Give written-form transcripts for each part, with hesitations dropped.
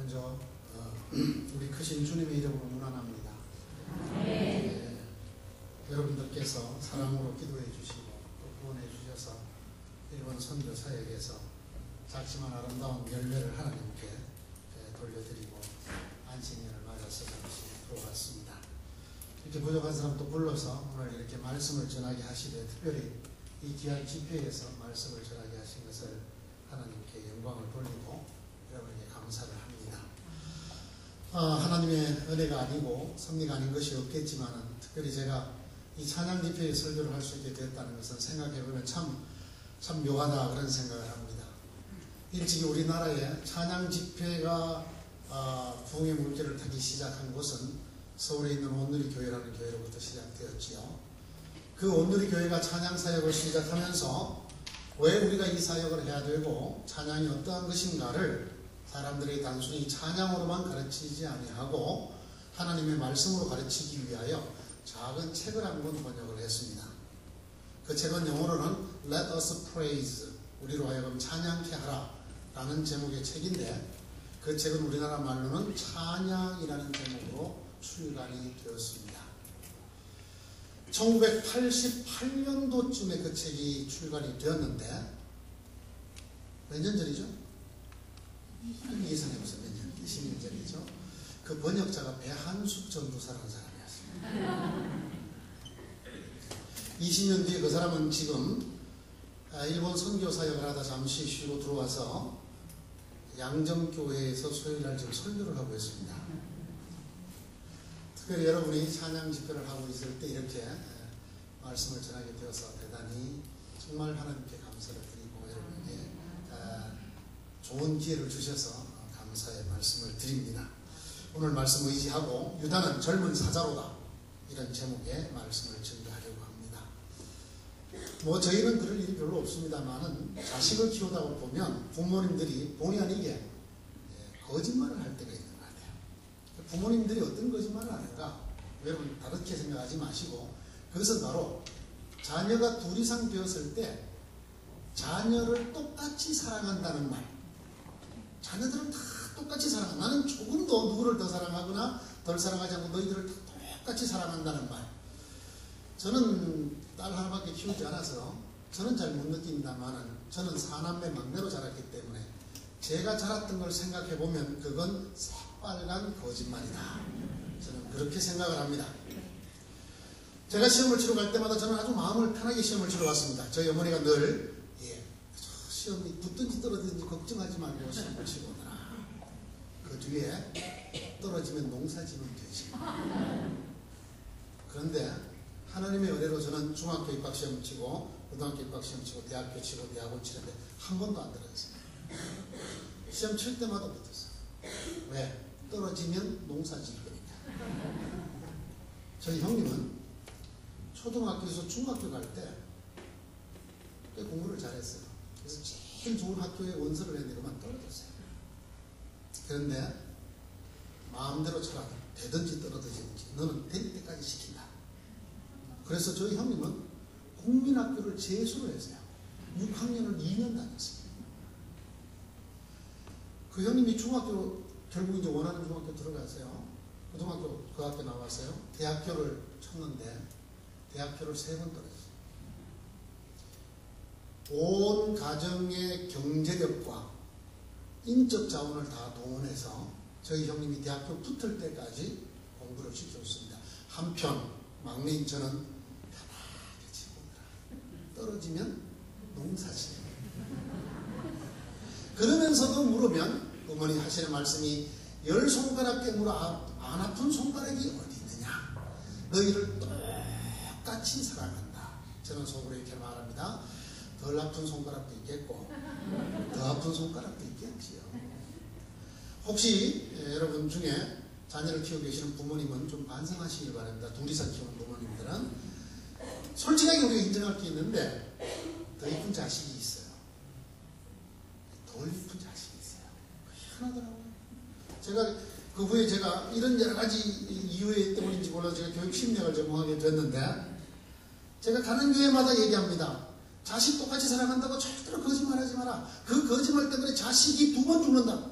먼저 우리 크신 주님의 이름으로 문안합니다. 네. 여러분들께서 사랑으로 기도해 주시고 또 구원해 주셔서 일본 선교 사역에서 작지만 아름다운 열매를 하나님께 돌려드리고 안식년을 맞아서 잠시 들어왔습니다. 이렇게 부족한 사람도 불러서 오늘 이렇게 말씀을 전하게 하시되 특별히 이 귀한 집회에서 말씀을 전하게 하신 것을 하나님께 영광을 돌리고 여러분에게 감사를 합니다. 하나님의 은혜가 아니고 섭리가 아닌 것이 없겠지만 특별히 제가 이 찬양 집회에 설교를 할 수 있게 됐다는 것은 생각해보면 참 묘하다 그런 생각을 합니다. 일찍이 우리나라에 찬양 집회가 부흥의 물결을 타기 시작한 곳은 서울에 있는 온누리 교회라는 교회로부터 시작되었지요. 그 온누리 교회가 찬양 사역을 시작하면서 왜 우리가 이 사역을 해야 되고 찬양이 어떠한 것인가를 사람들이 단순히 찬양으로만 가르치지 아니하고 하나님의 말씀으로 가르치기 위하여 작은 책을 한 권 번역을 했습니다. 그 책은 영어로는 Let us praise, 우리로 하여금 찬양케 하라 라는 제목의 책인데 그 책은 우리나라 말로는 찬양이라는 제목으로 출간이 되었습니다. 1988년도쯤에 그 책이 출간이 되었는데 몇 년 전이죠? 예상해보세요. 몇 년? 20년 전이죠. 그 번역자가 배한숙 전도사라는 사람이었습니다. 20년 뒤에 그 사람은 지금 일본 선교 사역을 하다 잠시 쉬고 들어와서 양정교회에서 수요일날 지금 설교를 하고 있습니다. 특별히 여러분이 찬양 집회를 하고 있을 때 이렇게 말씀을 전하게 되어서 대단히 정말 하나님께 감사를 드리고 여러분에게 좋은 기회를 주셔서 감사의 말씀을 드립니다. 오늘 말씀 의지하고 유다는 젊은 사자로다 이런 제목의 말씀을 전달하려고 합니다. 저희는 그럴 일이 별로 없습니다만은 자식을 키우다 보면 부모님들이 본의 아니게 거짓말을 할 때가 있는 것 같아요. 부모님들이 어떤 거짓말을 하는가? 여러분 다르게 생각하지 마시고 그것은 바로 자녀가 둘 이상 되었을 때 자녀를 똑같이 사랑한다는 말. 자녀들은 다 똑같이 사랑한다. 나는 조금 더 누구를 더 사랑하거나 덜 사랑하지 않고 너희들을 다 똑같이 사랑한다는 말. 저는 딸 하나밖에 키우지 않아서 저는 잘 못 느낀다만 저는 사남매 막내로 자랐기 때문에 제가 자랐던 걸 생각해보면 그건 새빨간 거짓말이다. 저는 그렇게 생각을 합니다. 제가 시험을 치러 갈 때마다 저는 아주 마음을 편하게 시험을 치러 왔습니다. 저희 어머니가 늘 시험이 붙든지 떨어지든지 걱정하지 말고 시험을 치고 오너라. 그 뒤에 떨어지면 농사 지면 되지. 그런데 하나님의 은혜로 저는 중학교 입학시험 치고 고등학교 입학시험 치고 대학교 치고 대학원 치는데 한 번도 안 떨어졌어요. 시험 칠 때마다 붙었어요. 왜? 떨어지면 농사 지을 거니까. 저희 형님은 초등학교에서 중학교 갈 때 꽤 공부를 잘했어요. 그래서 제일 좋은 학교에 원서를 내내고만 떨어졌어요. 그런데 마음대로 쳐라. 되든지 떨어지든지 너는 될 때까지 시킨다. 그래서 저희 형님은 국민학교를 재수를 했어요. 6학년을 2년 다녔어요. 그 형님이 중학교 결국 이제 원하는 중학교 들어갔어요. 고등학교 그 학교 나왔어요. 대학교를 쳤는데 대학교를 3번 떨어졌어요. 온 가정의 경제력과 인적 자원을 다 동원해서 저희 형님이 대학교 붙을 때까지 공부를 시켜줬습니다. 한편 막내인 저는 편하게 치고 떨어지면 농사지. 그러면서도 물으면 어머니 하시는 말씀이 10손가락 깨물어 안 아픈 손가락이 어디 있느냐. 너희를 똑같이 사랑한다. 저는 속으로 이렇게 말합니다. 덜 아픈 손가락도 있겠고 더 아픈 손가락도 있겠지요. 혹시 여러분 중에 자녀를 키우고 계시는 부모님은 좀 반성하시길 바랍니다. 둘이서 키우는 부모님들은 솔직하게 우리가 인정할 게 있는데 더 이쁜 자식이 있어요. 더 이쁜 자식이 있어요. 희한하더라고요. 제가 그 후에 제가 이런 여러 가지 이유 때문인지 몰라서 제가 교육 심리학을 전공하게 됐는데 제가 가는 교회마다 얘기합니다. 자식 똑같이 사랑한다고 절대로 거짓말하지 마라. 그 거짓말 때문에 자식이 2번 죽는다.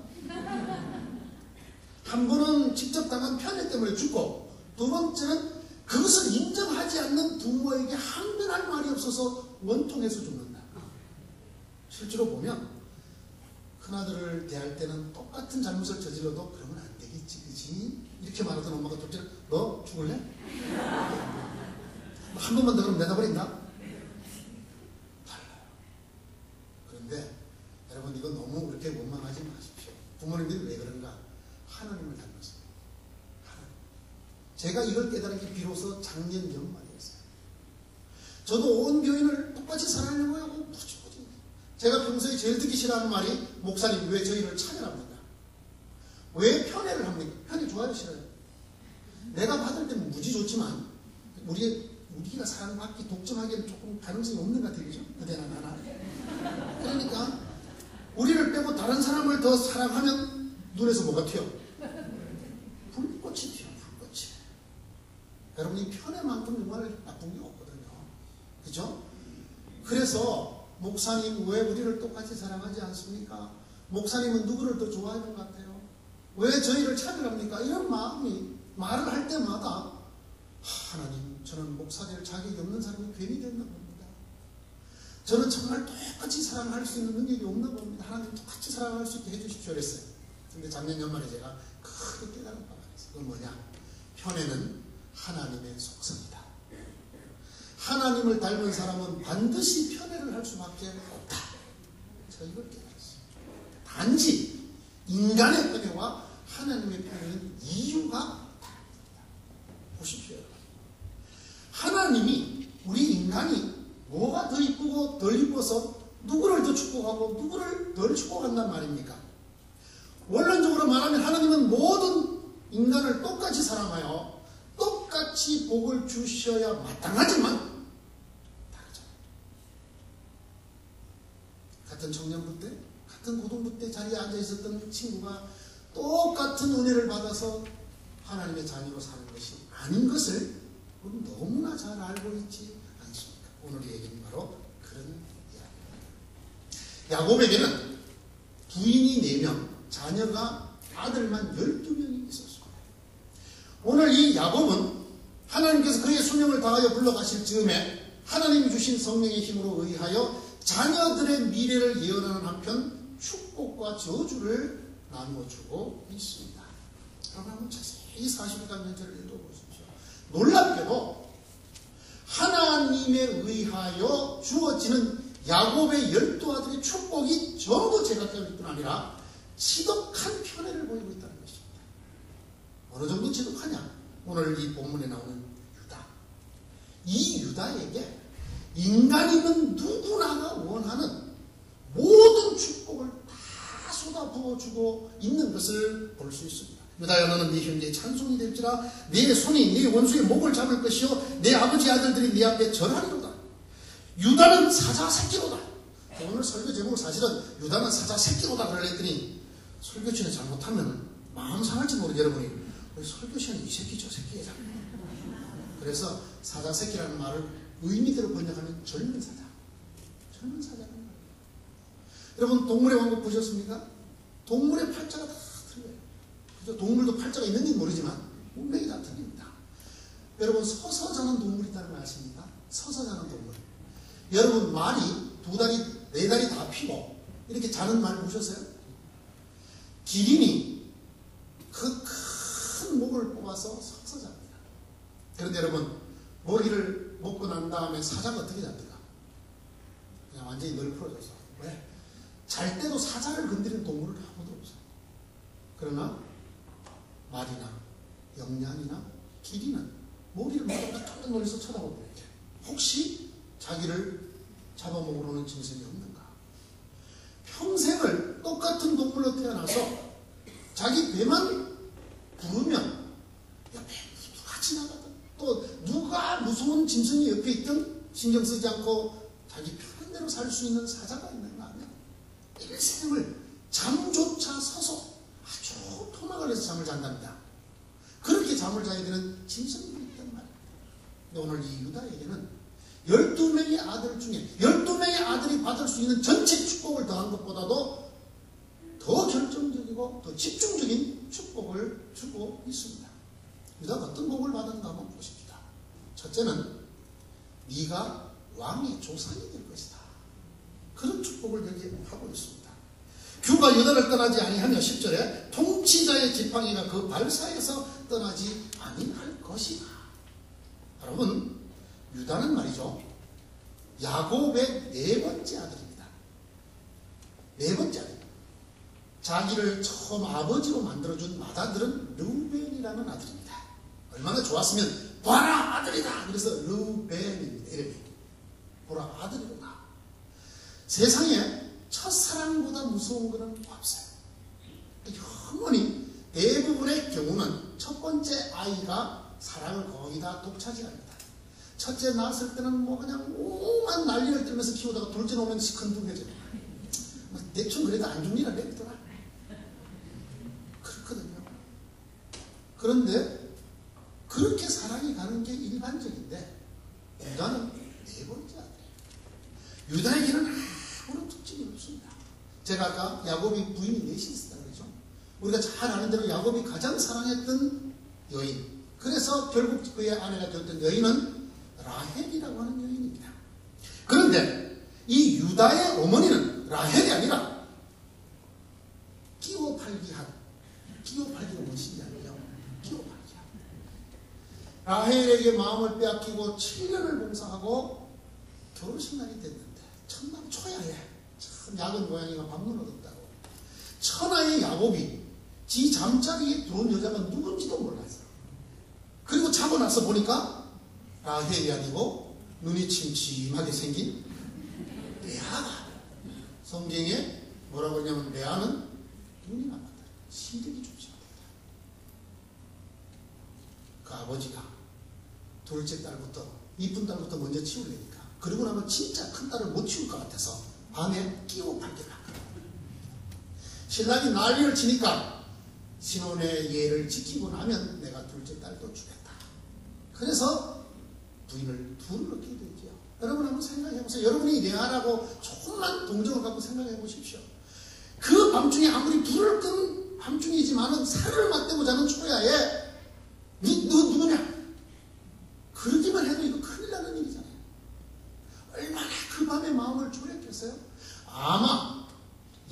한 번은 직접 당한 편애 때문에 죽고, 두 번째는 그것을 인정하지 않는 부모에게 항변할 말이 없어서 원통해서 죽는다. 실제로 보면 큰아들을 대할 때는 똑같은 잘못을 저질러도 그러면 안 되겠지, 그지? 이렇게 말하던 엄마가 둘째는 너 죽을래? 한 번만 더 그러면 내다버린다? 달라요. 그런데 여러분, 이거 너무 그렇게 원망하지 마십시오. 부모님들이 왜 그런가? 하나님을 닮았어요. 하나님. 제가 이걸 깨달은 게 비로소 작년 연말이었어요. 저도 온 교인을 똑같이 사랑하려고 하고 무지무지. 제가 평소에 제일 듣기 싫어하는 말이, 목사님 왜 저희를 차별합니까? 왜 편애를 합니까? 편애 좋아요, 싫어요? 내가 받을 때는 무지 좋지만 우리가 사랑받기 독점하기에는 조금 가능성이 없는 것 같아요. 그죠? 그대나 나나. 그러니까 우리를 빼고 다른 사람을 더 사랑하면 눈에서 뭐가 튀어? 불꽃이 튀어, 불꽃이. 여러분, 이 편애만큼 정말 나쁜 게 없거든요. 그죠? 그래서 목사님 왜 우리를 똑같이 사랑하지 않습니까? 목사님은 누구를 더 좋아하는 것 같아요? 왜 저희를 차별합니까? 이런 마음이 말을 할 때마다 하나님, 저는 목사 될 자격이 없는 사람이 괜히 됐나 봅니다. 저는 정말 똑같이 사랑할 수 있는 능력이 없나 봅니다. 하나님, 똑같이 사랑할 수 있게 해주십시오 그랬어요. 근데 작년 연말에 제가 크게 깨달은 바가 있어요. 그건 뭐냐? 편애는 하나님의 속성이다. 하나님을 닮은 사람은 반드시 편애를 할 수밖에 없다. 제가 이걸 깨달았어요. 단지 인간의 편애와 하나님의 편애는 이유가 다릅니다. 보십시오. 하나님이, 우리 인간이 뭐가 더 이쁘고 덜 이뻐서 누구를 더 축복하고 누구를 덜 축복한단 말입니까? 원론적으로 말하면 하나님은 모든 인간을 똑같이 사랑하여 똑같이 복을 주셔야 마땅하지만 다르잖아요. 같은 청년부 때, 같은 고등부 때 자리에 앉아 있었던 친구가 똑같은 은혜를 받아서 하나님의 자녀로 사는 것이 아닌 것을 우리 너무나 잘 알고 있지 않습니까? 오늘의 얘기는 바로 그런 이야기입니다. 야곱에게는 부인이 4명, 자녀가 아들만 12명이 있었습니다. 오늘 이 야곱은 하나님께서 그의 수명을 다하여 불러가실 즈음에 하나님이 주신 성령의 힘으로 의하여 자녀들의 미래를 예언하는 한편 축복과 저주를 나누어주고 있습니다. 여러분, 한번 자세히 41장면체를 읽어보십시오. 놀랍게도 하나님에 의하여 주어지는 야곱의 12아들의 축복이 전부 제각각일 뿐 아니라 지독한 편애를 보이고 있다는 것입니다. 어느 정도 지독하냐? 오늘 이 본문에 나오는 유다. 이 유다에게 인간이면 누구나가 원하는 모든 축복을 다 쏟아부어주고 있는 것을 볼 수 있습니다. 유다야, 너는 네 형제의 찬송이 될지라. 네 손이 네 원수의 목을 잡을 것이요 내 아버지 아들들이 네 앞에 절하리로다. 유다는 사자 새끼로다. 오늘 설교 제목을 사실은 유다는 사자 새끼로다 그랬더니 설교신이 잘못하면 마음 상할지 모르게 여러분이 우리 설교신이 이 새끼 저 새끼야. 그래서 사자 새끼라는 말을 의미대로 번역하면 젊은 사자. 젊은 사자라는 말이에요. 여러분, 동물의 왕국 보셨습니까? 동물의 팔자가 다 틀려요. 그죠? 동물도 팔자가 있는지는 모르지만 운명이 다 틀립니다. 여러분, 서서 자는 동물이 있다는 걸 아십니까? 서서 자는 동물. 여러분, 말이 2다리, 4다리 다 피고 이렇게 자는 말 보셨어요? 기린이 그 큰 목을 뽑아서 서서 잡니다. 그런데 여러분, 먹이를 먹고 난 다음에 사자가 어떻게 잡니까? 그냥 완전히 널 풀어줘서. 왜? 잘 때도 사자를 건드리는 동물은 아무도 없어요. 그러나 말이나 영양이나 기린은 머리를 먹고 깜짝 놀라서 쳐다보고 있죠. 혹시 자기를 잡아먹으러 오는 짐승이 없는가? 평생을 똑같은 동물로 태어나서 자기 배만 부르면 옆에 누가 지나가든 또 누가 무서운 짐승이 옆에 있든 신경 쓰지 않고 자기 편한 대로 살 수 있는 사자가 있는가 하면 일생을 잠조차 서서 아주 토막을 해서 잠을 잔답니다. 그렇게 잠을 자야 되는 짐승들이 있단 말이에요. 근데 오늘 이 유다에게는 12명의 아들 중에 12명의 아들이 받을 수 있는 전체 축복을 더한 것보다도 더 결정적인 그리고 더 집중적인 축복을 주고 있습니다. 유다가 어떤 복을 받았는가 한번 보십시다. 첫째는 네가 왕의 조상이 될 것이다. 그런 축복을 여기 하고 있습니다. 규가 유다를 떠나지 아니하며 10절에 통치자의 지팡이가 그 발사에서 떠나지 아니할 것이다. 여러분, 유다는 말이죠, 야곱의 네 번째 아들입니다. 네 번째 아들. 자기를 처음 아버지로 만들어준 맏아들은 르우벤이라는 아들입니다. 얼마나 좋았으면 봐라 아들이다. 그래서 르우벤입니다. 이름이. 보라 아들이구나. 세상에 첫사랑보다 무서운 것은 없어요. 영원히 대부분의 경우는 첫 번째 아이가 사랑을 거의 다 독차지합니다. 첫째 낳았을 때는 뭐 그냥 오만 난리를 떨면서 키우다가 둘째 오면 시큰둥해져요. 대충 그래도 안 죽니라 내더라. 그렇거든요. 그런데 그렇게 사랑이 가는 게 일반적인데 유다는 네 번째 아들이에요. 유다에게는 아무런 특징이 없습니다. 제가 아까 야곱이 부인이 넷이 있었다 그러죠. 우리가 잘 아는 대로 야곱이 가장 사랑했던 여인, 그래서 결국 그의 아내가 되었던 여인은 라헬이라고 하는 여인입니다. 그런데 이 유다의 어머니는 라헬이 아니라 끼워팔기한, 끼워팔기가 무엇인지 알죠? 끼워팔기한. 라헬에게 마음을 빼앗기고 7년을 봉사하고 결혼식 날이 됐는데 천남 초야에 참 야근 고양이가 밥눈 얻었다고 천하의 야곱이 지 잠자리에 들어온 여자가 누군지도 몰랐어요. 그리고 자고 나서 보니까 라헬이 아니고 눈이 침침하게 생긴 레아가. 성경에 뭐라고 하냐면 레아는 눈이 나빴다. 시력이 좋지 않았다. 그 아버지가 둘째 딸부터, 이쁜 딸부터 먼저 치우려니까, 그러고 나면 진짜 큰 딸을 못 치울 것 같아서 밤에 끼워 팔기를 하거든요. 신랑이 난리를 치니까 신혼의 예를 지키고 나면 내가 둘째 딸도 주겠다. 그래서 부인을 둘을 얻게 되죠. 여러분 한번 생각해 보세요. 여러분이 레아라고 조금만 동정을 갖고 생각해 보십시오. 그 밤중에 아무리 불을 끈 밤중이지만은 살을 맞대고 자는 초야에 너 누구냐? 그러기만 해도 이거 큰일 나는 일이잖아요. 얼마나 그 밤에 마음을 졸였겠어요? 아마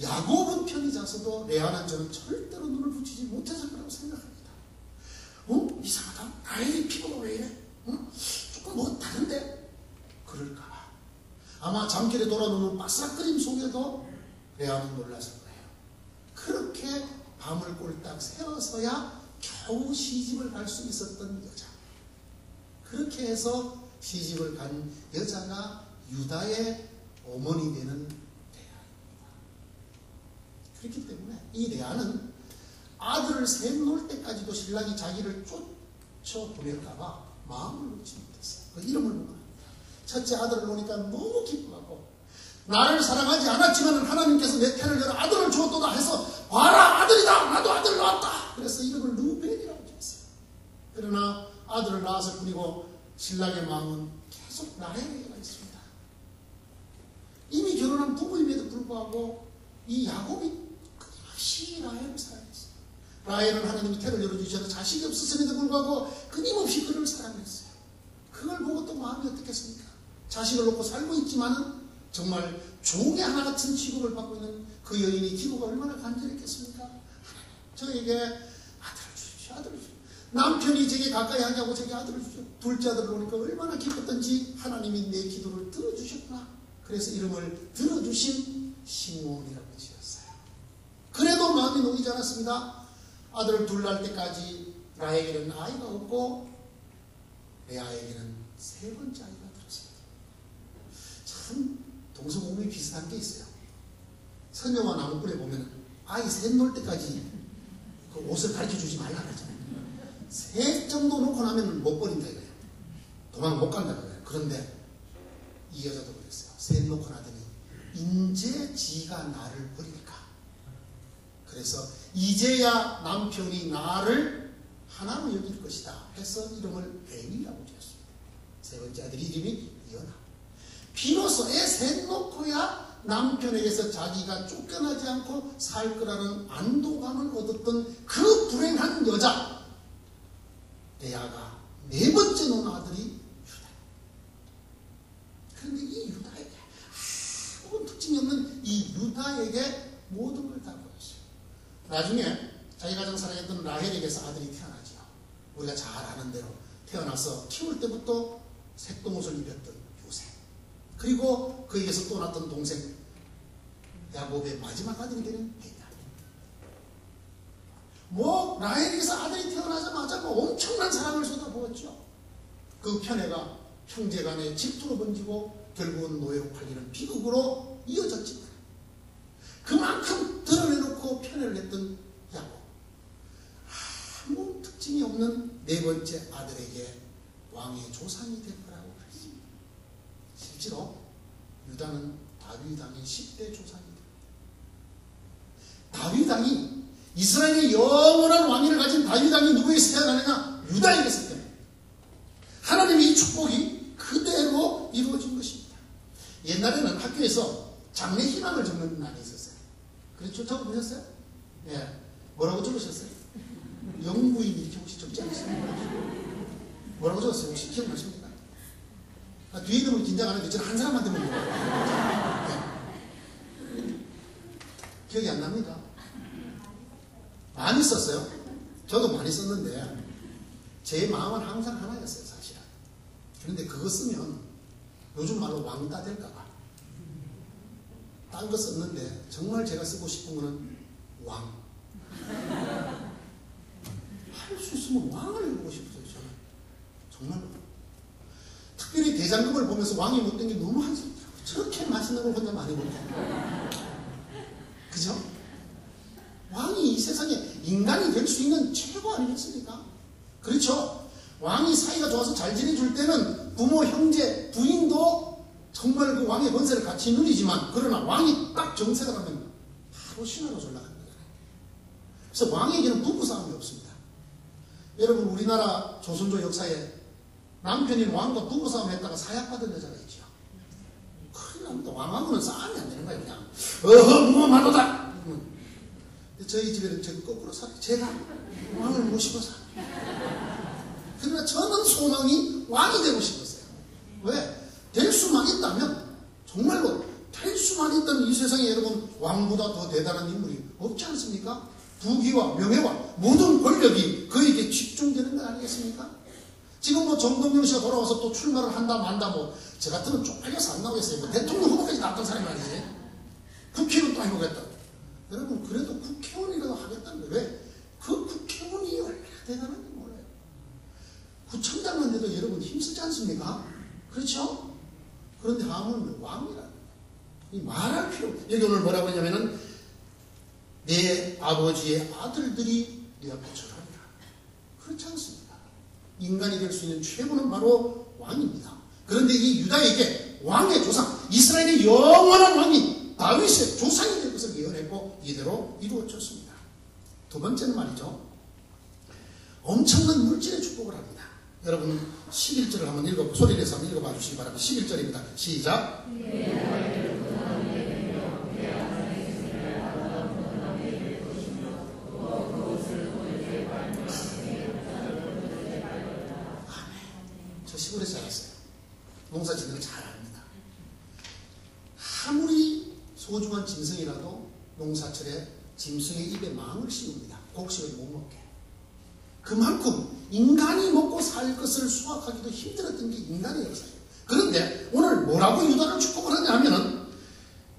야곱은 편히 자서도 레아는 저는 절대로 눈을 붙이지 못했을 거라고 생각합니다. 이상하다. 라헬이 피부가 왜 이래? 조금 뭐 다른데? 그럴까봐. 아마 잠결에 돌아누는 바싹거림 속에도 레아는 놀랐을 거예요. 그렇게 밤을 꼴딱 새어서야 겨우 시집을 갈 수 있었던 여자. 그렇게 해서 시집을 간 여자가 유다의 어머니 되는 레아입니다. 그렇기 때문에 이 레아는 아들을 셋 놓을 때까지도 신랑이 자기를 쫓아보낼까봐 마음을 놓지 못했어요. 그 이름을 보고 첫째 아들을 놓으니까 너무 기뻐하고, 나를 사랑하지 않았지만 하나님께서 내 태를 열어 아들을 주었도다 해서 봐라 아들이다. 나도 아들 낳았다. 그래서 이름을 르우벤이라고 지었어요. 그러나 아들을 낳았을 뿐이고 신랑의 마음은 계속 라헬에게가 있습니다. 이미 결혼한 부부임에도 불구하고 이 야곱이 끊임없이 라헬을 사랑했어요. 라헬은 하나님이 태를 열어주셔서 자식이 없었음에도 불구하고 끊임없이 그를 사랑했어요. 그걸 보고 또 마음이 어떻겠습니까? 자식을 놓고 살고 있지만은 정말 종의 하나 같은 취급을 받고 있는 그 여인이 기도가 얼마나 간절했겠습니까? 저에게 아들을 주십시오. 아들을 주십시오. 남편이 제게 가까이 하냐고 제게 아들을 주십시오. 둘째 아들을 보니까 얼마나 기뻤던지 하나님이 내 기도를 들어주셨구나. 그래서 이름을 들어주신 시므온이라고 지었어요. 그래도 마음이 놓이지 않았습니다. 아들을 둘 낳을 때까지 라헬에게는 아이가 없고 레아에게는 세 번째 아이가 들었습니다. 참 동서고금이 비슷한 게 있어요. 선녀와 나무꾼에 보면 아이 셋 놓을 때까지 그 옷을 가르쳐주지 말라 그러잖아요. 셋 정도 놓고 나면 못 버린다 이거예요. 도망 못 간다 그래요. 그런데 이 여자도 그랬어요. 셋 놓고 나더니 인제 지가 나를 버릴까. 그래서 이제야 남편이 나를 하나로 여길 것이다 해서 이름을 벤이라고 지었습니다. 세 번째 아들 이름이 연하. 비로소 애 셋 놓고야 남편에게서 자기가 쫓겨나지 않고 살 거라는 안도감을 얻었던 그 불행한 여자 레아가 네 번째 낳은 아들이 유다. 그런데 이 유다에게 아무런 특징이 없는 이 유다에게 모든 걸 다 보였어요. 나중에 자기 가정 사랑했던 라헬에게서 아들이 태어나죠. 우리가 잘 아는 대로 태어나서 키울 때부터 색동옷을 입혔던 요셉, 그리고 그에게서 또 낳았던 동생 야곱의 마지막 아들이 되는 베냐민. 라헬에게서 아들이 태어나자마자 엄청난 사랑을 쏟아부었죠. 그 편애가 형제간에 질투로 번지고 결국은 노예로 팔리는 비극으로 이어졌지만 그만큼 드러내놓고 편애를 했던 야곱, 아무 특징이 없는 네 번째 아들에게 왕의 조상이 될 거라고 그랬습니다. 실제로 유다는 다윗 왕의 10대 조상이 됩니다. 다윗 왕이 이스라엘의 영원한 왕위를 가진 다윗 왕이 누구에게서 태어나느냐? 유다에게서 태어납니다. 하나님의 이 축복이 그대로 이루어진 것입니다. 옛날에는 학교에서 장래 희망을 적는 날이 있었어요. 그렇죠? 적어보셨어요? 예. 뭐라고 적으셨어요? 영부인 이렇게 혹시 적지 않으세요? 뭐라고 적었어요? 혹시 기억나십니까? 뒤에 있는 분 긴장 안 하는데 저는 한 사람한테 물어봐요. 네. 기억이 안 납니까? 많이 썼어요. 저도 많이 썼는데 제 마음은 항상 하나였어요, 사실은. 그런데 그거 쓰면 요즘 말로 왕따 될까봐 딴 거 썼는데 정말 제가 쓰고 싶은 거는 왕. 할 수 있으면 왕을 해보고 싶어요, 저는. 정말로. 특별히 대장금을 보면서 왕이 못된 게 너무 한심하더라고요. 저렇게 맛있는 걸 혼자 많이 먹고. 그죠? 왕이 이 세상에 인간이 될 수 있는 최고 아니겠습니까? 그렇죠? 왕이 사이가 좋아서 잘 지내줄 때는 부모, 형제, 부인도 정말 그 왕의 권세를 같이 누리지만, 그러나 왕이 딱 정색을 하면 바로 신하로 올라가는 거잖아요. 그래서 왕에게는 부부싸움이 없습니다. 여러분, 우리나라 조선조 역사에 남편인 왕과 부부싸움 했다가 사약받은 여자가 있죠. 큰일 납니다. 왕하고는 싸움이 안 되는 거예요. 그냥 무엄하도다. 저희 집에는 제가 거꾸로 살아요. 제가 왕을 모시고 살아요. 그러나 저는 소망이 왕이 되고 싶었어요. 왜? 될 수만 있다면, 정말로 될 수만 있다면 이 세상에 여러분 왕보다 더 대단한 인물이 없지 않습니까? 부귀와 명예와 모든 권력이 그에게 집중되는 거 아니겠습니까? 지금 정동영 씨가 돌아와서 또 출마를 한다 만다 저 같으면 쪽팔려서 안 나오겠어요. 대통령 후보까지 나왔던 사람이 아니지. 국회의원 또 해보겠다고. 여러분, 그래도 국회의원이라도 하겠다는 거예요. 왜? 그 국회의원이 얼마나 대단한지 몰라요. 구청장만 돼도 여러분 힘쓰지 않습니까? 그렇죠? 그런데 하물며 왕이라는 이 말할 필요 없어요. 여기 오늘 뭐라고 하냐면은 내 아버지의 아들들이 네 앞에 절하리라. 그렇지 않습니다. 인간이 될 수 있는 최고는 바로 왕입니다. 그런데 이 유다에게 왕의 조상, 이스라엘의 영원한 왕이 다윗의 조상이 될 것을 예언했고 이대로 이루어졌습니다. 두 번째는 말이죠, 엄청난 물질의 축복을 합니다. 여러분 11절을 한번 소리를 내서 한번 읽어봐 주시기 바랍니다. 11절입니다. 시작. 저 시골에서 자랐어요. 농사 짓는 거 잘 압니다. 아무리 소중한 짐승이라도 농사철에 짐승의 입에 망을 씌웁니다. 곡식을 못 먹게. 그만큼 인간이 먹고 살 것을 수확하기도 힘들었던 게 인간의 역사예요. 그런데 오늘 뭐라고 유다를 축복을 하냐 하면은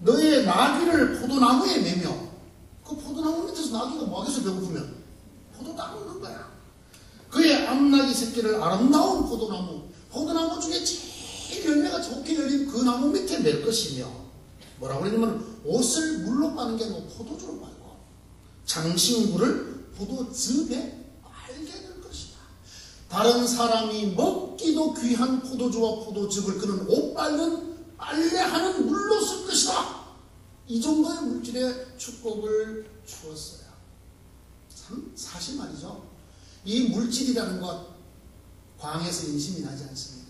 너의 나귀를 포도나무에 매며, 그 포도나무 밑에서 나귀가 뭐하겠어 배고프면 포도 따먹는 거야. 그의 암나귀 새끼를 아름다운 포도나무 중에 제일 열매가 좋게 열린 그 나무 밑에 맬 것이며, 뭐라고 그러냐면 옷을 물로 빠는 게 아니고 포도주로 빨고 장신구를 포도즙에 빨게 될 것이다. 다른 사람이 먹기도 귀한 포도주와 포도즙을 그는 옷 빨는 빨래하는 물로 쓸 것이다. 이 정도의 물질의 축복을 주었어요. 참 사실 말이죠, 이 물질이라는 것 광에서 인심이 나지 않습니까?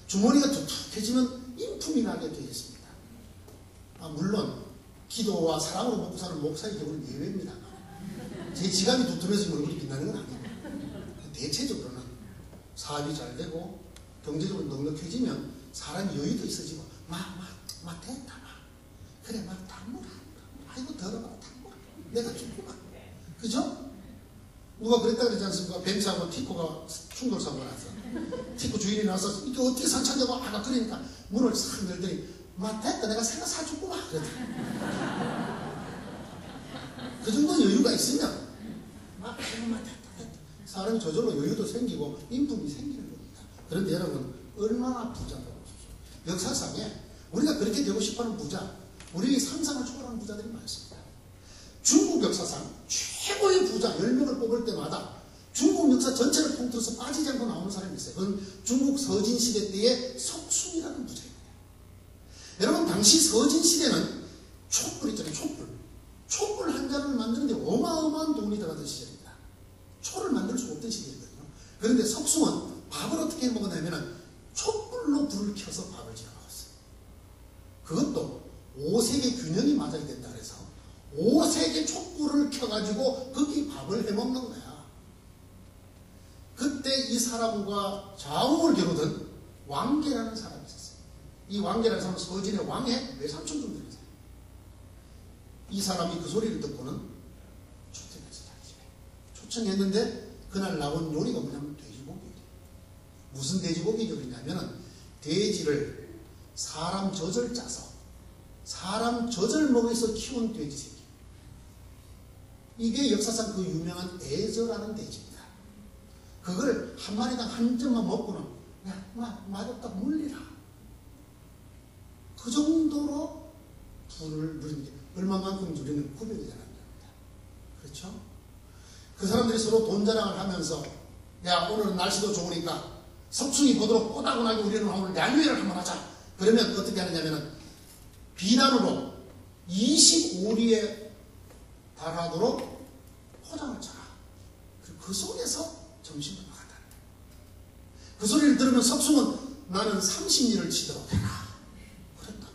주머니가 툭툭해지면 인품이 나게 되어 있습니다. 물론 기도와 사랑으로 먹고 사는 목사의 경우는 예외입니다. 제 지갑이 두툼해서 얼굴이 빛나는 건 아니에요. 대체적으로는 사업이 잘 되고 경제적으로 넉넉해지면 사람이 여유도 있어지고 됐다 그래 당물아 아이고 더러워 당물아 내가 죽구만 그죠? 누가 그랬다 그러지 않습니까? 벤츠하고 티코가 충돌사고가 났어. 티코 주인이 나와서 이게 어떻게 산책되고 그러니까 문을 싹 열더니 됐다 내가 새가 사줬구만 그랬더니 그 정도 여유가 있으면 됐다 사람이 저절로 여유도 생기고 인품이 생기는 겁니다. 그런데 여러분 얼마나 부자라고 보십시오. 역사상에 우리가 그렇게 되고 싶어하는 부자, 우리의 상상을 초월하는 부자들이 많습니다. 중국 역사상 최고의 부자 10명을 뽑을 때마다 중국 역사 전체를 통틀어서 빠지지 않고 나오는 사람이 있어요. 그건 중국 서진시대 때의 석순이라는 부자입니다. 여러분 당시 서진시대는 촛불 있잖아요. 촛불 한 잔을 만드는데 어마어마한 돈이 들어가던 시절입니다. 초를 만들 수 없던 시대거든요. 그런데 석숭은 밥을 어떻게 먹었냐면 촛불로 불을 켜서 밥을 지어 먹었어요. 그것도 5색의 균형이 맞아야 된다 그래서 5색의 촛불을 켜가지고 거기 밥을 해먹는 거야. 그때 이 사람과 좌우를 겨루던 왕계라는 사람이 있었어요. 이 왕계라는 사람은 서진의 왕의 외삼촌 정도 됐어요. 이 사람이 그 소리를 듣고는 초청했어요. 자기 집에. 초청했는데 그날 나온 요리가 뭐냐면 돼지고기예요. 무슨 돼지고기 요리냐면 돼지를 사람 젖을 짜서 사람 젖을 먹여서 키운 돼지 새끼. 이게 역사상 그 유명한 애저라는 돼지입니다. 그걸 한 마리당 한 점만 먹고는 맛없다 물리라. 그 정도로 불을 누린 게 얼마만큼 누리는 구별이 되는 겁니다. 그렇죠? 그 사람들이 서로 돈 자랑을 하면서 야 오늘은 날씨도 좋으니까 석순이 보도록 꼬다고나게 우리는 오늘 양유회를 한번 하자. 그러면 어떻게 하느냐면 비단으로 25리에 달하도록 포장을 쳐라. 그리고 그 속에서 점심을 먹었다. 그 소리를 들으면 석순은 나는 30리를 치도록 해라. 그랬다.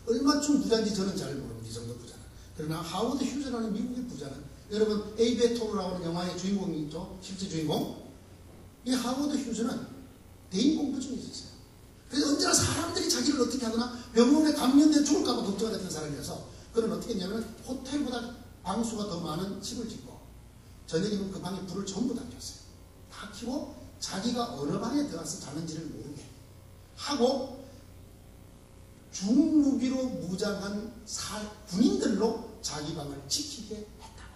얼마쯤 부자인지 저는 잘 모릅니다. 이 정도 부자는. 그러나 하워드 휴즈라는 미국의 부자는 여러분 에이베토로 나오는 영화의 주인공이 있죠. 실제 주인공. 이 하워드 휴즈는 대인 공부증이 있었어요. 그래서 언제나 사람들이 자기를 어떻게 하거나 병원에 감염돼 죽을까봐 걱정을 했던 사람이어서 그는 어떻게 했냐면 호텔보다 방수가 더 많은 집을 짓고 저녁이면 그 방에 불을 전부 다 켰어요. 다 켜고 자기가 어느 방에 들어가서 자는지를 모르게 하고 중무기로 무장한 군인들로 자기 방을 지키게 했다고.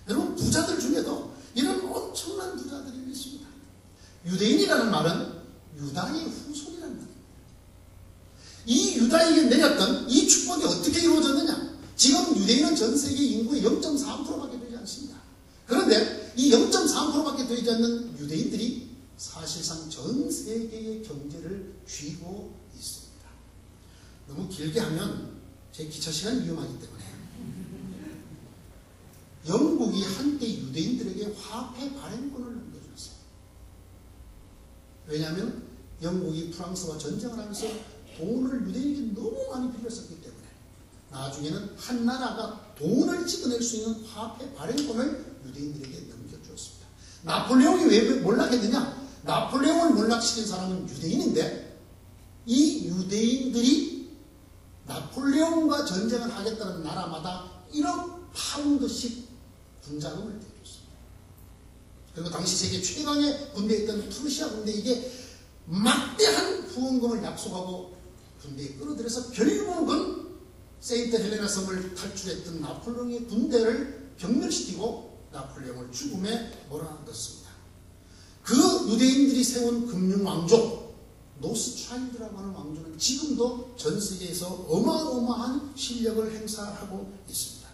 여러분 부자들 중에도 이런 엄청난 부자들이 있습니다. 유대인이라는 말은 유다의 후손이라는 말입니다. 이 유다에게 내렸던 이 축복이 어떻게 이루어졌느냐? 지금 유대인은 전 세계 인구의 0.3%밖에 되지 않습니다. 그런데 이 0.3%밖에 되지 않는 유대인들이 사실상 전 세계의 경제를 쥐고 있습니다. 너무 길게 하면 제 기차 시간이 위험하기 때문에 영국이 한때 유대인들에게 화폐 발행권을 넘겨줬어요. 왜냐하면 영국이 프랑스와 전쟁을 하면서 돈을 유대인에게 너무 많이 빌렸었기 때문에 나중에는 한 나라가 돈을 찍어낼 수 있는 화폐 발행권을 유대인들에게 넘겨주었습니다. 나폴레옹이 왜 몰락했느냐? 나폴레옹을 몰락시킨 사람은 유대인인데 이 유대인들이 나폴레옹과 전쟁을 하겠다는 나라마다 1억 파운드씩 군자금을 대줬습니다. 그리고 당시 세계 최강의 군대에 있던 프루시아 군대에게 막대한 후원금을 약속하고 군대에 끌어들여서 결국은 세인트 헬레나 섬을 탈출했던 나폴레옹의 군대를 경멸시키고 나폴레옹을 죽음에 몰아넣었습니다. 그 유대인들이 세운 금융왕조 노스차일드라고 하는 왕조는 지금도 전 세계에서 어마어마한 실력을 행사하고 있습니다.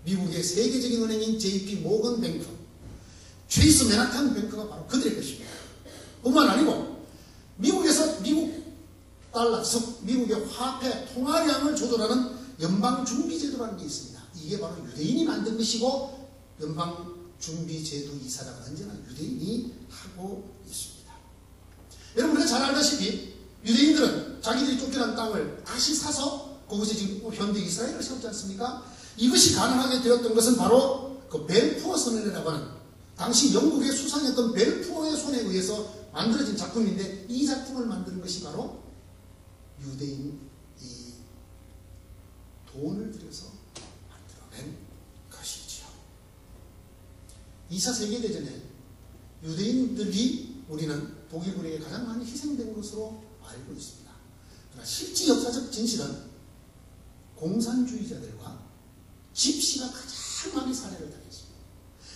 미국의 세계적인 은행인 JP 모건 뱅크, 체이스 맨하탄 뱅크가 바로 그들의 것입니다. 뿐만 아니고 미국에서 미국 달러, 즉 미국의 화폐 통화량을 조절하는 연방준비제도라는 게 있습니다. 이게 바로 유대인이 만든 것이고 연방준비제도 이사장은 언제나 유대인이 하고 있습니다. 여러분 우리가 잘 알다시피 유대인들은 유대인들은 자기들이 쫓겨난 땅을 다시 사서 그것이 지금 현대 이스라엘을 세웠지 않습니까? 이것이 가능하게 되었던 것은 바로 그 벨푸어 선언이라고 하는 당시 영국의 수상했던 벨푸어의 손에 의해서 만들어진 작품인데, 이 작품을 만드는 것이 바로 유대인이 돈을 들여서 만들어낸 것이지요. 2차 세계대전에 유대인들이 우리는 독일군에게 가장 많이 희생된 것으로 알고 있습니다. 그러나 실제 역사적 진실은 공산주의자들과 집시가 가장 많이 살해를 당했습니다.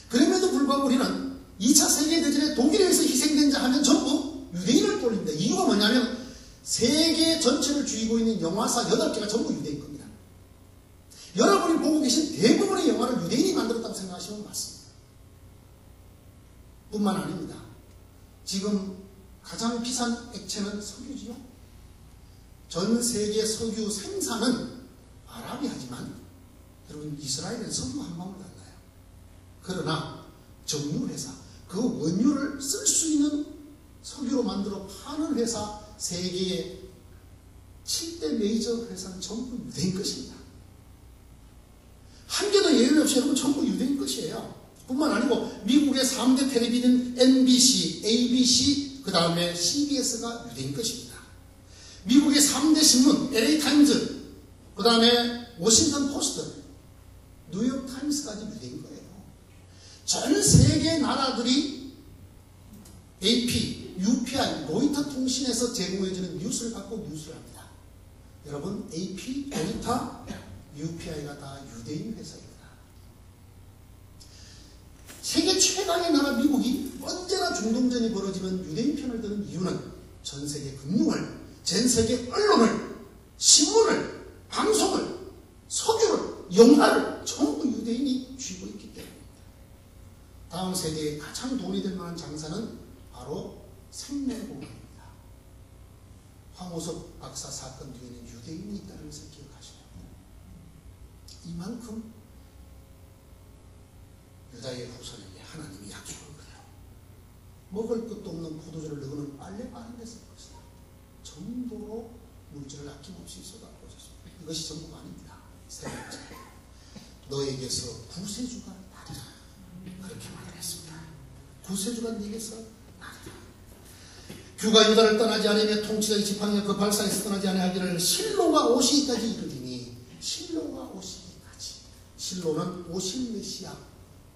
그럼에도 불구하고 우리는 2차 세계대전에 독일에 의해서 희생된 자 하면 전부 유대인을 떠올립니다. 이유가 뭐냐면 세계 전체를 쥐고 있는 영화사 8개가 전부 유대인 겁니다. 여러분이 보고 계신 대부분의 영화를 유대인이 만들었다고 생각하시면 맞습니다. 뿐만 아닙니다. 지금 가장 비싼 액체는 석유지요. 전 세계 석유 생산은 아라비아지만 여러분 이스라엘은 석유 한 방울도 안 나요. 그러나 정유회사, 그 원유를 쓸 수 있는 석유로 만들어 파는 회사 세계의 7대 메이저 회사는 전부 유대인 것입니다. 한 개도 예외 없이 여러분 전부 유대인 것이에요. 뿐만 아니고 미국의 3대 텔레비전 NBC, ABC, 그 다음에 CBS가 유대인 것입니다. 미국의 3대 신문 LA 타임즈, 그 다음에 워싱턴 포스트, 뉴욕 타임스까지 유대인 거예요. 전 세계 나라들이 AP, UPI, 로이터 통신에서 제공해주는 뉴스를 갖고 뉴스를 합니다. 여러분 AP, 로이터, UPI가 다 유대인 회사입니다. 세계 최강의 나라 미국이 언제나 중동전이 벌어지면 유대인 편을 드는 이유는 전 세계 금융을, 전 세계 언론을, 신문을, 방송을, 석유를, 영화를 전부 유대인이 쥐고 있기 때문입니다. 다음 세대에 가장 돈이 될 만한 장사는 바로 생명보험입니다. 황우석 박사 사건 뒤에는 유대인이 있다는 것을 기억하셔야 합니다. 이만큼 유다의 후손에게 하나님이 약속을 그래요. 먹을 것도 없는 포도주를 너희는 빨래 빠는 데 쓸 것이다. 정도로 물질을 아낌없이 쏟아부어줬습니다. 이것이 전부가 아닙니다. 세 번째, 너에게서 구세주가 나리라. 그렇게 말했습니다. 구세주가 네게서 나리라. 규가 유다를 떠나지 않으며 통치자 이 지팡이가 그 발상에서 떠나지 아니하기를 실로가 오시기까지 이르리니, 실로가 오시기까지. 실로는 오실 메시아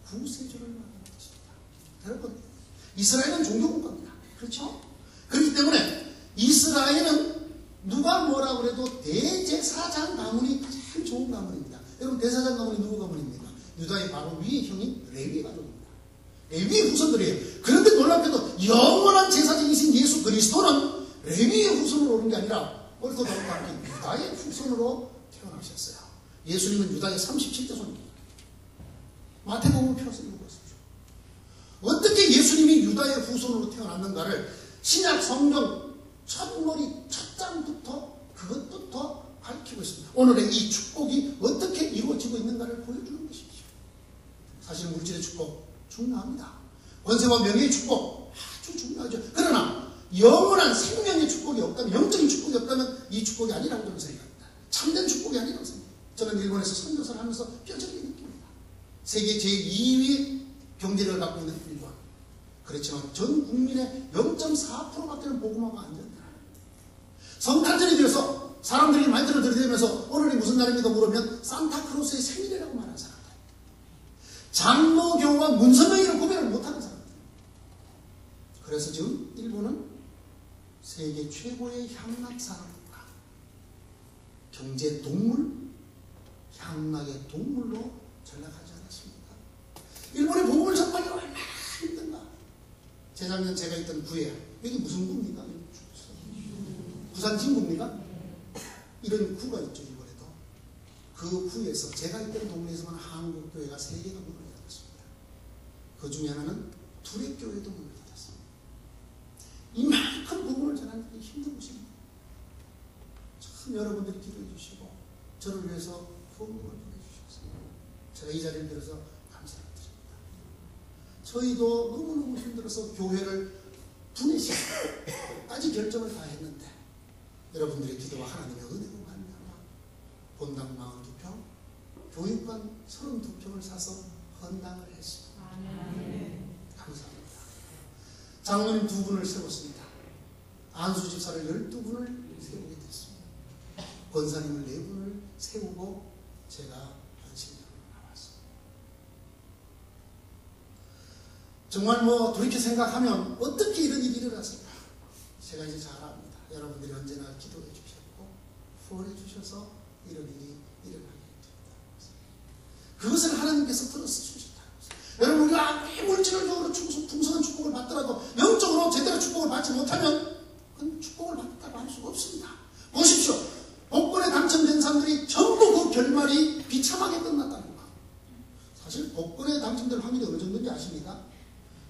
구세주를 말하는 것입니다. 여러분 이스라엘은 종교국가입니다. 그렇죠? 그렇기 때문에 이스라엘은 누가 뭐라고 해도 대제사장 가문이 가장 좋은 가문입니다. 여러분 대제사장 가문이 누구 가문입니까? 유다의 바로 위의 형인 레위 가족입니다. 레위의 후손들이에요. 그런데 놀랍게도 영원한 제사장이신 예수 그리스도는 레위의 후손으로 오는 게 아니라 얼토당토 않게 유다의 후손으로 태어나셨어요. 예수님은 유다의 37대 손입니다. 마태복음 펴서 읽어보십시오. 어떻게 예수님이 유다의 후손으로 태어났는가를 신약 성경 첫 머리 첫 장부터 그것부터 밝히고 있습니다. 오늘의 이 축복이 어떻게 이루어지고 있는가를 보여주는 것이죠. 사실 물질의 축복 중요합니다. 권세와 명예의 축복 아주 중요하죠. 그러나 영원한 생명의 축복이 없다면, 영적인 축복이 없다면 이 축복이 아니라고 저는 생각합니다. 참된 축복이 아니라고 생각합니다. 저는 일본에서 선교사를 하면서 뼈저리게 느낍니다. 세계 제2위 경제력을 갖고 있는 일본. 그렇지만 전 국민의 0.4%밖에 는 복음화가 안 된다. 성탄절이 되어서 사람들이 마이크를 들이대면서 오늘이 무슨 날입니까 물으면 산타크로스의 생일이라고 말하는 사람들. 장로교와 문선명이를 구별을 못하는 사람들. 그래서 지금 일본은 세계 최고의 향락산업국가, 경제 동물, 향락의 동물로 전락하지 않았습니까? 일본의 복음을 전파하기 얼마나 힘든가. 재작년 제가 있던 구에, 여기 무슨 구입니까? 부산 진구입니까? 이런 구가 있죠, 이번에도. 그 구에서 제가 있던 동네에서만 한국교회가 3개가 문을 닫았습니다. 그 중에 하나는 두레교회도 문을 닫았습니다. 이만큼 복음을 전하는 게 힘든 곳입니다. 참 여러분들이 기도해 주시고 저를 위해서 후원금을 보내주셨습니다. 제가 이 자리를 빌어서 감사를 드립니다. 저희도 너무너무 힘들어서 교회를 분해시키기까지 결정을 다 했는데 여러분들의 기도와 하나님의 은혜로 말미암아 본당 42평, 교육관 32평을 사서 헌당을 했습니다. 감사합니다. 장로님 2분을 세웠습니다. 안수 집사를 12분을 세우게 됐습니다. 권사님을 4분을 세우고 제가 한신령으로 나왔습니다. 정말 돌이켜 생각하면 어떻게 이런 일이 일어났을까? 제가 이제 잘 압니다. 여러분들이 언제나 기도해 주셨고 후원해 주셔서 이런 일이 일어나게 됩니다. 그것을 하나님께서 들어서 주셨다. 여러분, 우리가 아무리 물질적으로 풍성한 축복을 받더라도 영적으로 제대로 축복을 받지 못하면 그건 축복을 받았다고 할 수가 없습니다. 보십시오. 복권에 당첨된 사람들이 전부 그 결말이 비참하게 끝났다는 거. 사실 복권에 당첨될 확률이 어느 정도인지 아십니까?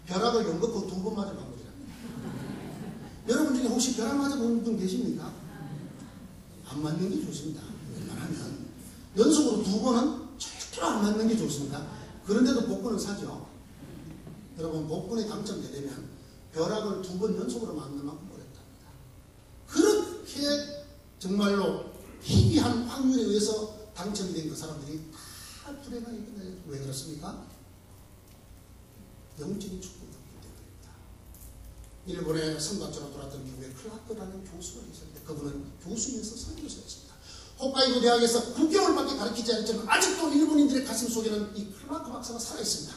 벼락을 연거푸 2번 맞은 확률이랍니다. 여러분 중에 혹시 벼락 맞아본 분 계십니까? 안 맞는 게 좋습니다. 웬만하면 연속으로 2번은 절대로 안 맞는 게 좋습니다. 그런데도 복권을 사죠. 여러분, 복권에 당첨되려면 벼락을 2번 연속으로 맞는 만큼 어렵답니다. 그렇게 정말로 희귀한 확률에 의해서 당첨이 된 그 사람들이 다 불행하게 끝나요. 왜 그렇습니까? 영적인 축복이 없기 때문입니다. 일본에 선박처럼 돌았던 미국의 클라크라는 교수가 있었는데 그분은 교수면서 선교사였습니다. 홋카이도 대학에서 9개월밖에 가르치지 않았지만 아직도 일본인들의 가슴 속에는 이 클라크 박사가 살아있습니다.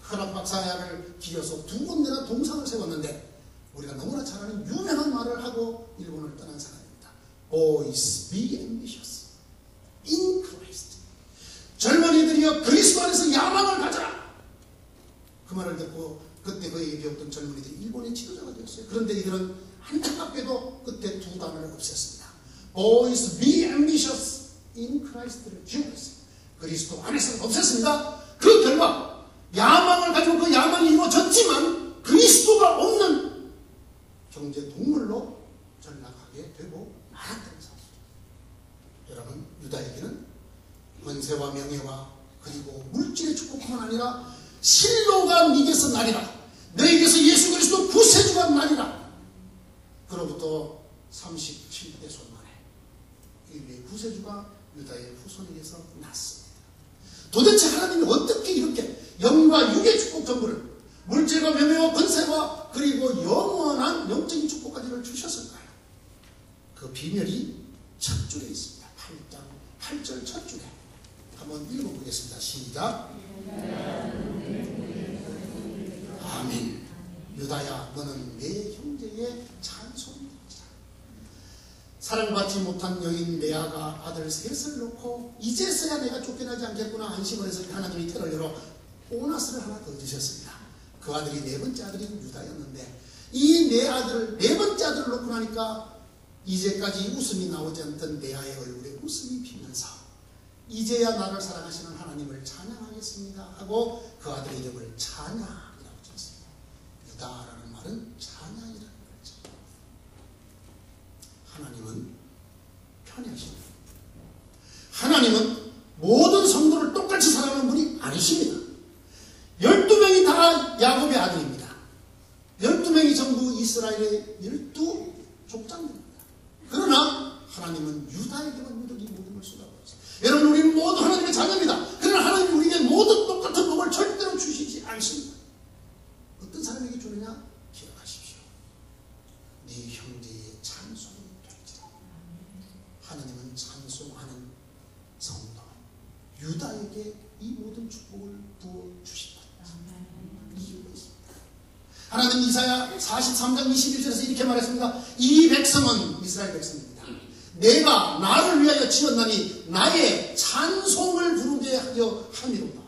클라크 박사를 기려서 2군데나 동상을 세웠는데 우리가 너무나 잘 아는 유명한 말을 하고 일본을 떠난 사람입니다. Boys, be ambitious in Christ. 젊은이들이여 그리스도 안에서 야망을 가져라. 그 말을 듣고 그때 그에게 배웠던 젊은이들이 일본의 지도자가 되었어요. 그런데 이들은 안타깝게도 그때 2 단어를 없앴습니다. Boys, be ambitious in Christ를 지워버렸어요. 그리스도 안에서 없앴습니다. 그 결과 야망을 가지고 그 야망이 이루어졌지만 그리스도가 없는 경제 동물로 전락하게 되고 말았다는 사실입니다. 여러분, 유다에게는 권세와 명예와 그리고 물질의 축복뿐만 아니라 실로가 네게서 나리라. 너에게서 예수 그리스도 구세주가 나리라. 그로부터 37대 손 만에 이 구세주가 유다의 후손에게서 났습니다. 도대체 하나님이 어떻게 이렇게 영과 육의 축복 전부를 물질과 명예와 권세와 그리고 영원한 영적인 축복까지를 주셨을까요? 그 비밀이 첫 줄에 있습니다. 8장 8절 첫 줄에 한번 읽어보겠습니다. 시작. 아멘. 유다야, 너는 내 형제의 찬송이로다. 사랑받지 못한 여인 레아가 아들 셋을 놓고 이제서야 내가 쫓겨나지 않겠구나 안심을 해서 하나님이 태를 열어 오나스를 하나 더 주셨습니다. 그 아들이 4번째 아들이 유다였는데 이 네 번째 아들을 놓고 나니까 이제까지 웃음이 나오지 않던 레아의 얼굴에 웃음이 피면서 이제야 나를 사랑하시는 하나님을 찬양하겠습니다 하고 그 아들 이름을 찬양이라고 지었습니다. 유다라는 말은 찬양이라는 거죠. 하나님은 편애하십니다. 하나님은 모든 성도를 똑같이 사랑하는 분이 아니십니다. 12명이 다 야곱의 아들입니다. 12명이 전부 이스라엘의 12족장들입니다. 그러나 하나님은 유다에게만 유독 이 모든 걸 쏟아부었어요. 여러분, 우리는 모두 하나님의 자녀입니다. 그러나 하나님은 우리에게 모두 똑같은 복을 절대로 주시지 않습니다. 어떤 사람에게 주느냐? 기억하십시오. 네 형제의 찬송이 될지라. 하나님은 찬송하는 성도 유다에게 이 모든 축복을 부어주신다. 이유가 있습니다. 하나님 이사야 43장 21절에서 이렇게 말했습니다. 이 백성은 이스라엘 백성입니다. 내가 나를 위하여 지었나니 나의 찬송을 부르게 하려 함이로다.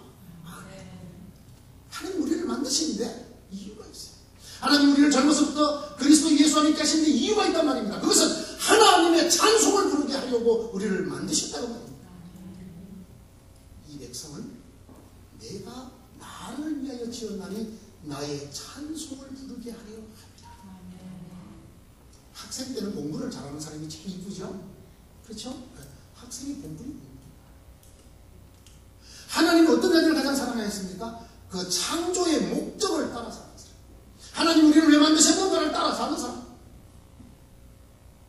하나님 우리를 만드시는데 이유가 있어요. 하나님 우리를 젊어서부터 그리스도 예수 안에 계시는데 이유가 있단 말입니다. 그것은 하나님의 찬송을 부르게 하려고 우리를 만드셨다고 말입니다. 이 백성은 내가 나를 위하여 지었나니 나의 찬송을 부르게 하려 합니다. 학생 때는 공부를 잘하는 사람이 참 이쁘죠? 그렇죠? 학생이 공부는 하나님이 어떤 자들을 가장 사랑하였습니까? 그 창조의 목적을 따라 사는 사람. 하나님 우리를 왜 만드셨는가를 따라 사는 사람.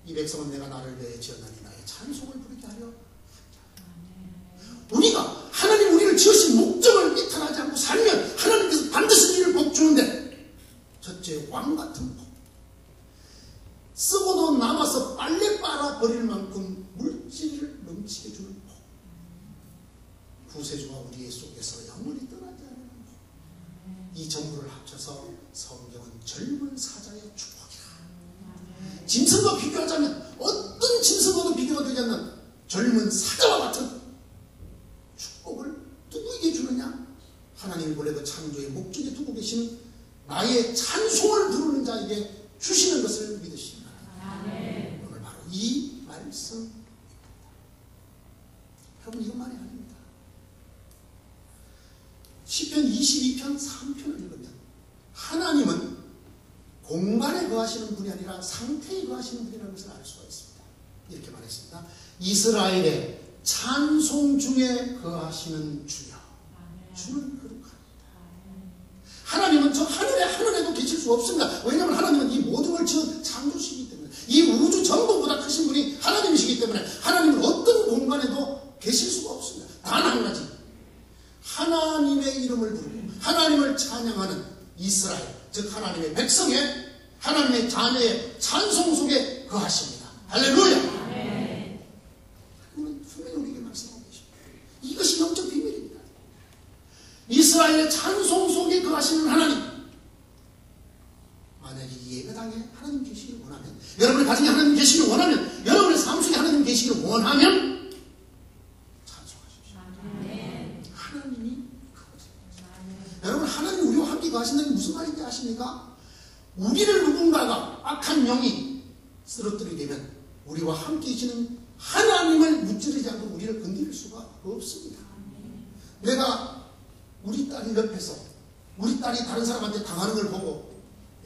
이 백성은 내가 나를 위해 지었나니 나의 찬송을 부르게 하려. 우리가 하나님 우리를 지으신 목적을 이탈하지 않고 살면 하나님께서 반드시 우리를 복 주는데, 첫째 왕같은 복, 쓰고도 남아서 빨래 빨아 버릴 만큼 물질을 넘치게 주는 복, 구세주가 우리 속에서 영원히 떠나지 않는 복, 이 전부를 합쳐서 성경은 젊은 사자의 축복이다. 짐승과 비교하자면 어떤 짐승과도 비교가 되지 않는 젊은 사자와 같은 축복을 누구에게 주느냐? 하나님이 원래 그 창조의 목적에 두고 계신 나의 찬송을 부르는 자에게 주시는 것을 믿으시기 바랍니다. 오늘 바로 이 말씀입니다. 여러분, 이것만이 아닙니다. 시편 22편 3편을 읽으면 하나님은 공간에 거하시는 분이 아니라 상태에 거하시는 분이라는 것을 알 수가 있습니다. 이렇게 말했습니다. 이스라엘의 찬송 중에 거하시는 주여, 주는 거룩합니다. 하나님은 저 하늘에 하늘에도 계실 수 없습니다. 왜냐하면 하나님은 이 모든 걸 지은 창조시기 때문에, 이 우주 전부보다 크신 분이 하나님이시기 때문에 하나님은 어떤 공간에도 계실 수가 없습니다. 단 한 가지, 하나님의 이름을 부르고 하나님을 찬양하는 이스라엘, 즉 하나님의 백성의, 하나님의 자녀의 찬송 속에 거하십니다. 할렐루야. 분명히 우리에게 말씀하고 계십니다. 이것이 영적 비밀입니다. 이스라엘의 찬송 속에 거하시는 하나님, 만약에 이 예배당에 하나님 계시길 원하면, 여러분의 가정에 하나님 계시길 원하면, 여러분의 삶 속에 하나님 계시길 원하면 찬송하십시오. 하나님이 그것입니다. 여러분, 하나님 우리와 함께 거하신다는 게 무슨 말인지 아십니까? 우리를 누군가가, 악한 영이 쓰러뜨리게 되면 우리와 함께 계시는 하나님을 무찌르지 않고 우리를 건드릴 수가 없습니다. 내가 우리 딸이 옆에서 우리 딸이 다른 사람한테 당하는 걸 보고,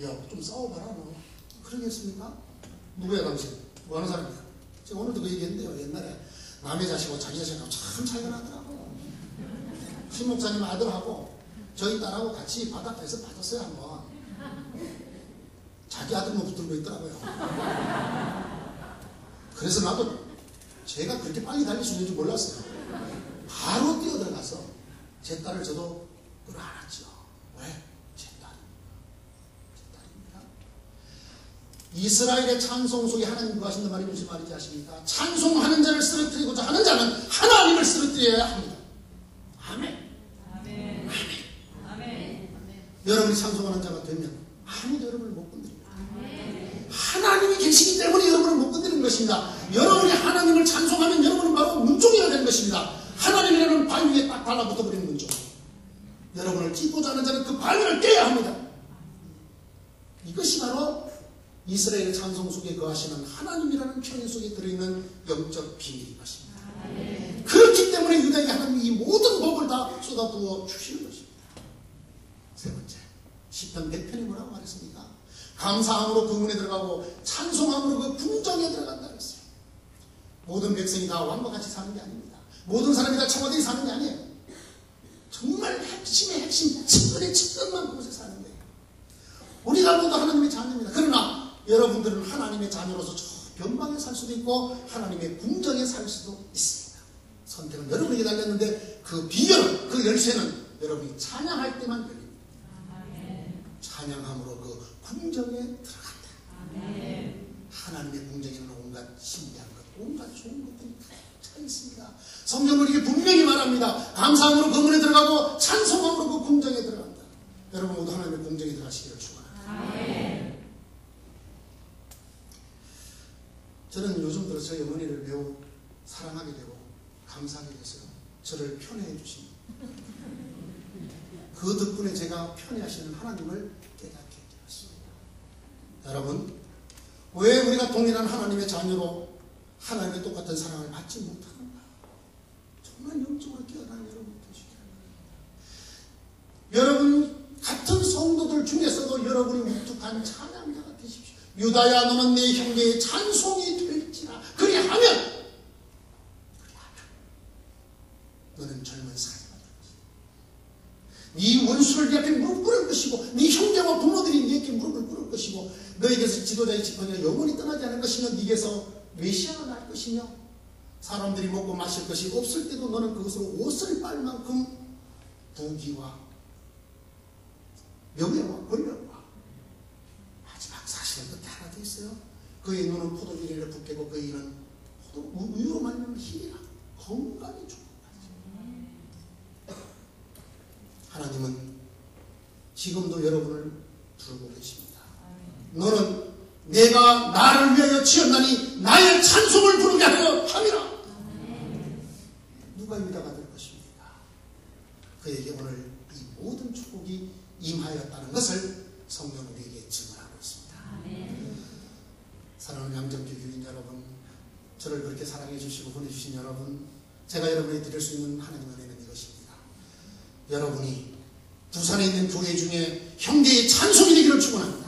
야, 좀 싸워봐라 너, 그러겠습니까? 누구야 당신? 뭐 하는 사람이야? 제가 오늘도 그 얘기했는데요. 옛날에 남의 자식하고 자기 자식하고 참 차이가 나더라고요. 신 목사님 아들하고 저희 딸하고 같이 바닷가에서 빠졌어요 한번. 자기 아들만 붙들고 있더라고요. 그래서 나도 제가 그렇게 빨리 달릴 수 있는 줄 몰랐어요. 바로 뛰어들어가서 제 딸을 저도 끌어안았죠. 왜? 제 딸입니다. 이스라엘의 찬송 속에 하나님 거하신단 말이 무슨 말인지 아십니까? 찬송하는 자를 쓰러뜨리고자 하는 자는 하나님을 쓰러뜨려야 합니다. 아멘. 아멘. 아멘. 여러분이 찬송하는 자가 되면 아무도 여러분을 못 건드립니다. 하나님이 계시기 때문에 여러분을 못 건드리는 것입니다. 여러분이 하나님을 찬송하면 여러분은 바로 문종이가 되는 것입니다. 하나님이라는 발 위에 딱 달라붙어버리는 문종. 여러분을 찢고자 하는 자는 그 발을 깨야 합니다. 이것이 바로 이스라엘의 찬송 속에 거하시는 하나님이라는 표현 속에 들어있는 영적 비밀인 것입니다. 그렇기 때문에 유다에게 하나님이 이 모든 복을 다 쏟아부어 주시는 것입니다. 세 번째, 시편 100편이 뭐라고 말했습니까? 감사함으로 그 문에 들어가고 찬송함으로 그 궁정에 들어간다 그랬어요. 모든 백성이 다 왕과 같이 사는 게 아닙니다. 모든 사람이 다 청와대에 사는 게 아니에요. 정말 핵심의 핵심, 측근의 측근만 그곳에 사는 거예요. 우리가 모두 하나님의 자녀입니다. 그러나 여러분들은 하나님의 자녀로서 저 변방에 살 수도 있고 하나님의 궁정에 살 수도 있습니다. 선택은 여러분에게 달렸는데 그 비결은, 그 열쇠는 여러분이 찬양할 때만 열립니다. 찬양함으로 그 궁정에 들어간다. 하나님의 궁정에는 온갖 신비한 것, 온갖 좋은 것들이 차 있습니다. 성경은 이게 분명히 말합니다. 감사함으로 그 문에 들어가고 찬송함으로 그 궁정에 들어간다. 여러분 모두 하나님의 궁정에 들어가시기를 축원합니다. 저는 요즘 들어 저희 어머니를 매우 사랑하게 되고 감사하게 됐어요. 저를 편애해 주십니다. 그 덕분에 제가 편애하시는 하나님을 깨닫게 되었습니다. 여러분, 왜 우리가 동일한 하나님의 자녀로 하나님의 똑같은 사랑을 받지 못하는가? 정말 영적으로 깨어난 여러분 되시기 바랍니다. 여러분 같은 성도들 중에서도 여러분이 우뚝한 찬양자가 되십시오. 유다야, 너는 내 형제의 찬송이 될지라. 그리하면 너는 젊은 사자가 될 것이다. 네 원수를 네 앞에 무릎 꿇을 것이고 네 형제와 부모들이 네게 무릎을 꿇을 것이고 너에게서 지도자의 지팡이가 영원히 떠나지 않을 것이며 네게서 메시아가 날 것이며 사람들이 먹고 마실 것이 없을 때도 너는 그것으로 옷을 빨 만큼 부귀와 명예와 권력과 마지막 사실은 끝에 하나 더 있어요. 그의 눈은 포도주를 붓게고 그의 이는 우유로 말미암은 희이라 건강이 좋은 거죠. 하나님은 지금도 여러분을 부르고 계십니다. 너는 내가 나를 위하여 지었나니 나의 찬송을 부르게 하려 함이라. 누가 유다가 될 것입니까? 그에게 오늘 이 모든 축복이 임하였다는 것을 성경은 우리에게 증언하고 있습니다. 사랑하는 양정교 교인 여러분, 저를 그렇게 사랑해 주시고 보내주신 여러분, 제가 여러분에게 드릴 수 있는 하나님의 은혜는 이것입니다. 여러분이 부산에 있는 교회 중에 형제의 찬송이 되기를 축원합니다.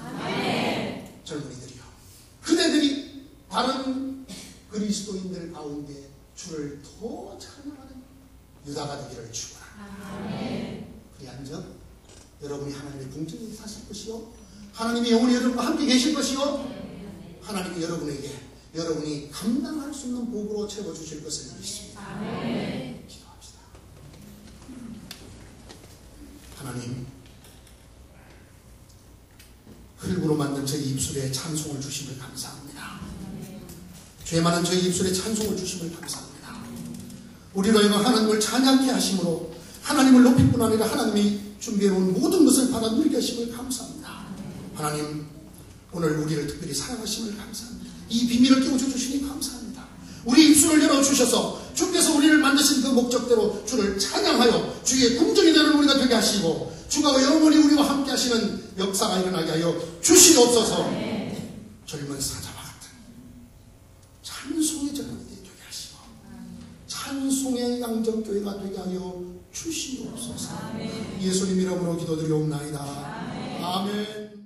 젊은이들이요, 그대들이 다른 그리스도인들 가운데 주를 더 찬양하는 유다가 되기를 축원합니다. 그리한즉 여러분이 하나님의 궁정에 사실 것이요, 하나님이 영원히 여러분과 함께 계실 것이요, 하나님이 여러분에게 여러분이 감당할 수 있는 복으로 채워주실 것을 믿습니다. 기도합시다. 하나님, 흙으로 만든 저희 입술에 찬송을 주심을 감사합니다. 죄 많은 저희 입술에 찬송을 주심을 감사합니다. 우리로 하여금 하나님을 찬양케 하심으로 하나님을 높일 뿐 아니라 하나님이 준비해놓은 모든 것을 받아 누리게 하심을 감사합니다. 하나님, 오늘 우리를 특별히 사랑하심을 감사합니다. 이 비밀을 깨우쳐 주시니 감사합니다. 우리 입술을 열어주셔서 주께서 우리를 만드신 그 목적대로 주를 찬양하여 주의 궁정이 되는 우리가 되게 하시고 주가 영원히 우리와 함께 하시는 역사가 일어나게 하여 주시옵소서. 젊은 사자와 같은 찬송의 전환이 되게 하시고 찬송의 양정교회가 되게 하여 주시옵소서. 예수님 이름으로 기도드리옵나이다. 아멘.